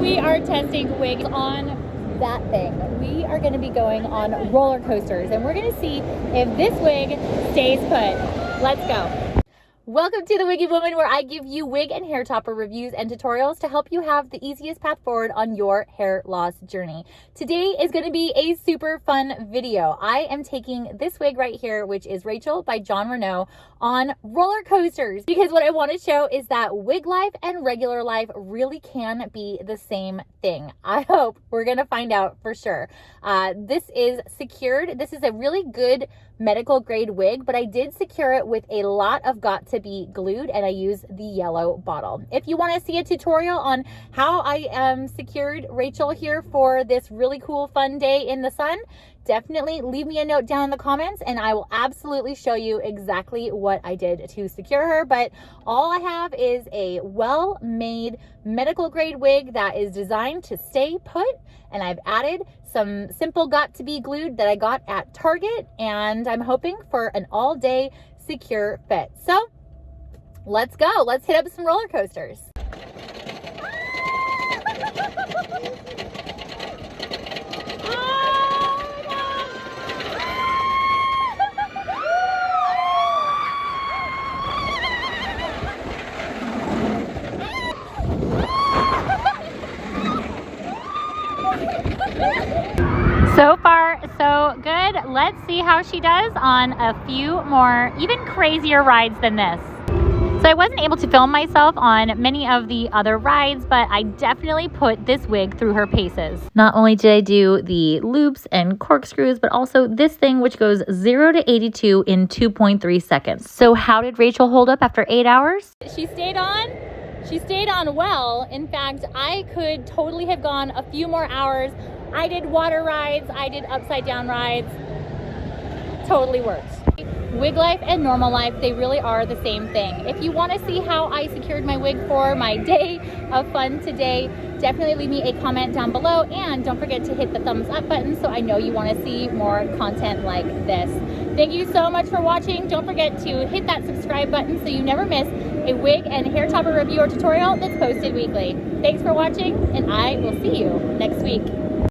we are testing wigs on that thing. We are going to be going on roller coasters and we're going to see if this wig stays put. Let's go. Welcome to the Wiggy Woman, where I give you wig and hair topper reviews and tutorials to help you have the easiest path forward on your hair loss journey. Today is going to be a super fun video. I am taking this wig right here, which is Rachel by Jon Renau, on roller coasters, because what I want to show is that wig life and regular life really can be the same thing. I hope we're going to find out for sure. This is secured. This is a really good medical grade wig, but I did secure it with a lot of got to be glued, and I use the yellow bottle. If you want to see a tutorial on how I secured Rachel here for this really cool fun day in the sun, definitely leave me a note down in the comments and I will absolutely show you exactly what I did to secure her. But all I have is a well-made medical grade wig that is designed to stay put, and I've added some simple got to be glued that I got at Target, and I'm hoping for an all-day secure fit. So let's go. Let's hit up some roller coasters. So far, so good. Let's see how she does on a few more, even crazier rides than this. So I wasn't able to film myself on many of the other rides, but I definitely put this wig through her paces. Not only did I do the loops and corkscrews, but also this thing, which goes 0 to 82 in 2.3 seconds. So how did Rachel hold up after 8 hours? She stayed on. She stayed on well. In fact, I could totally have gone a few more hours. I did water rides, I did upside down rides. Totally worked. Wig life and normal life, they really are the same thing. If you want to see how I secured my wig for my day of fun today, definitely leave me a comment down below, and don't forget to hit the thumbs up button so I know you want to see more content like this. Thank you so much for watching. Don't forget to hit that subscribe button so you never miss a wig and hair topper review or tutorial that's posted weekly. Thanks for watching, and I will see you next week.